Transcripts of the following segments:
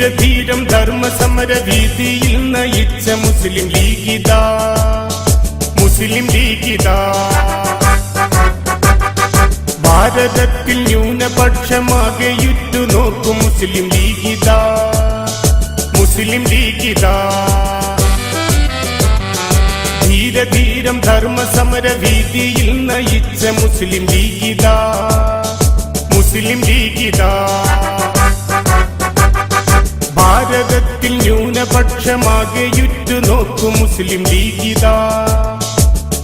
ധീരം ധർമ്മസമര വീതിയിൽ നയിച്ച മുസ്ലിം ലീഗിതാ, മുസ്ലിം ലീഗിതാ. ഭാരതത്തിൽ ന്യൂനപക്ഷമാകെ യുറ്റുനോക്കും മുസ്ലിം ലീഗിതാ, മുസ്ലിം ലീഗിതാ. ധീരം ധർമ്മസമര വീതിയിൽ നയിച്ച മുസ്ലിം ലീഗിതാ, മുസ്ലിം ലീഗിതാ. ഭാരതത്തിൽ ന്യൂനപക്ഷമാകെ യുറ്റുനോക്കും മുസ്ലിം ലീഗിതാ,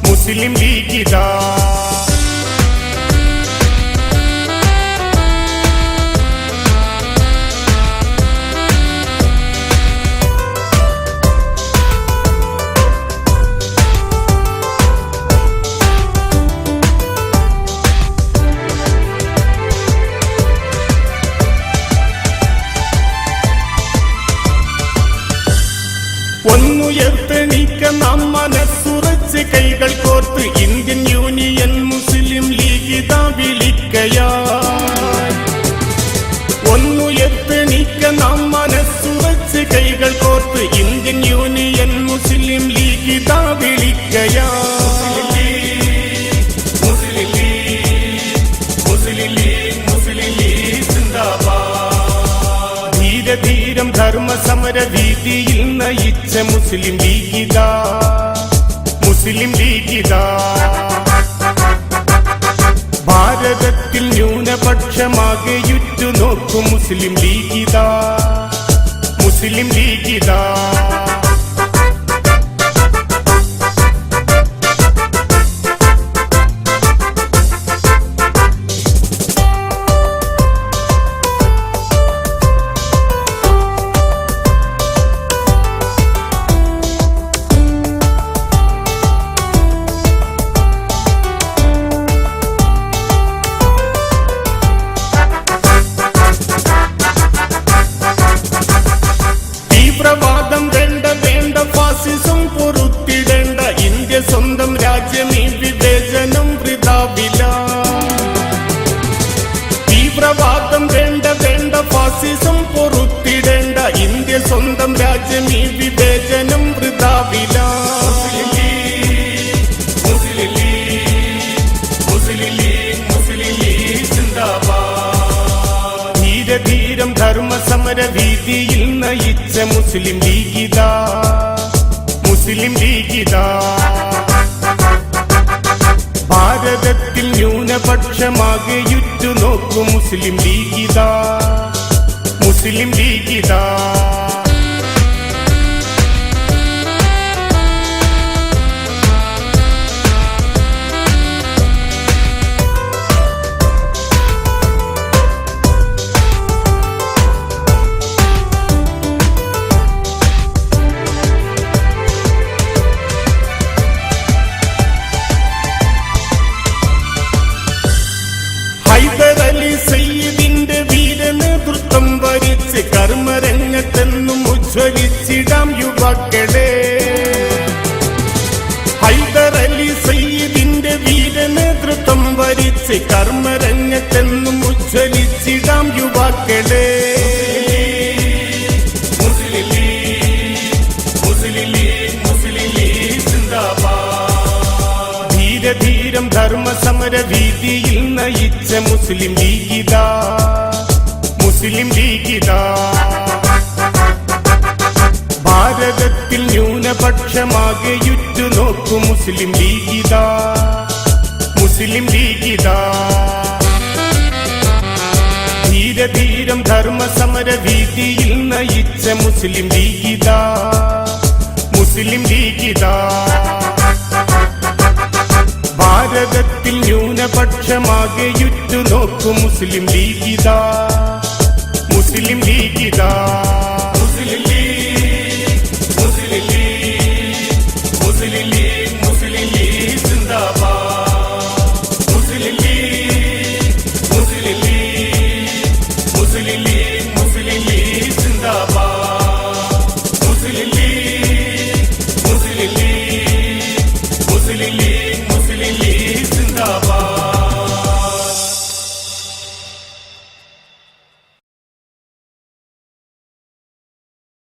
മുസ്ലിം ലീഗിതാ. ഒന്നുയർത്തെണീക്ക നാം മനസ്സുറച്ച് കൈകൾ കോർത്ത് ഇന്ത്യൻ യൂണിയൻ മുസ്ലിം ലീഗിതാ വിളിക്കയായി. ഒന്നുയർത്തെണീക്ക നാം മനസ്സുറച്ച് കൈകൾ കോർത്ത് ഇന്ത്യൻ യൂണിയൻ മുസ്ലിം ലീഗിതാ വിളിക്കയായി. ധീരം ധർമ്മസമര വീതിയിൽ നയിച്ച മുസ്ലിം ലീഗിതാ, മുസ്ലിം ലീഗിതാ. ഭാരതത്തിൽ ന്യൂനപക്ഷമാകെ യുറ്റുനോക്കും മുസ്ലിം ലീഗിതാ, മുസ്ലിം ലീഗിതാ. തീവ്രവാദം വേണ്ട വേണ്ട, ഫാസിസം പൊറുത്തിടേണ്ട, ഇന്ത്യ സ്വന്തം രാജ്യമീ വിവേചനം വൃഥാവില. തീവ്രവാദം വേണ്ട വേണ്ട, ഫാസിസം പൊറുത്തിടേണ്ട, ഇന്ത്യ സ്വന്തം രാജ്യമീ വിവേചനം വൃഥാവില. ധീരം ധർമ്മസമര വീതിയിൽ നയിച്ച മുസ്ലിം ലീഗിതാ, മുസ്ലിം ലീഗിതാ. ഭാരതത്തിൽ ന്യൂനപക്ഷമാകെ യുറ്റുനോക്കും മുസ്ലിം ലീഗിതാ, മുസ്ലിം ലീഗിതാ. ഹൈദരലി സയ്യിദിന്റെ വീരനേതൃത്വം വരിച്ച് കർമ്മരംഗത്തെന്നും ഉജ്ജ്വലിച്ചിടാം യുവാക്കളെ. ഹൈദരലി സയ്യിദിന്റെ വീരനേതൃത്വം വരിച്ച് കർമ്മരംഗത്തെന്നും ഉജ്ജ്വലിച്ചിടാം യുവാക്കളെ. ധീരം ധർമ്മസമര വീതിയിൽ നയിച്ച മുസ്ലിം ലീഗിതാ, മുസ്ലിം ലീഗിതാ. ഭാരതത്തിൽ ന്യൂനപക്ഷമാകെ യുറ്റുനോക്കും മുസ്ലിം ലീഗിതാ, മുസ്ലിം ലീഗിതാ. ധീരം ധർമ്മസമര വീതിയിൽ നയിച്ച മുസ്ലിം ലീഗിതാ, മുസ്ലിം ലീഗിതാ. ഭാരതത്തിൽ ന്യൂനപക്ഷമാകെ യുറ്റുനോക്കും മുസ്ലിം ലീഗിതാ, മുസ്ലിം ലീഗിതാ. മുസ്ലിം ലീഗ്, മുസ്ലിം ലീഗ്, മുസ്ലിം ലീഗ്, മുസ്ലിം ലീഗ് സിന്ദാബാദ്. മുസ്ലിം ലീഗ്, മുസ്ലിം ലീഗ്, മുസ്ലിം ലീഗ്, മുസ്ലിം ലീഗ് സിന്ദാബാദ്. മുസ്ലിം ലീഗ്, മുസ്ലിം ലീഗ്, മുസ്ലിം ലീഗ്.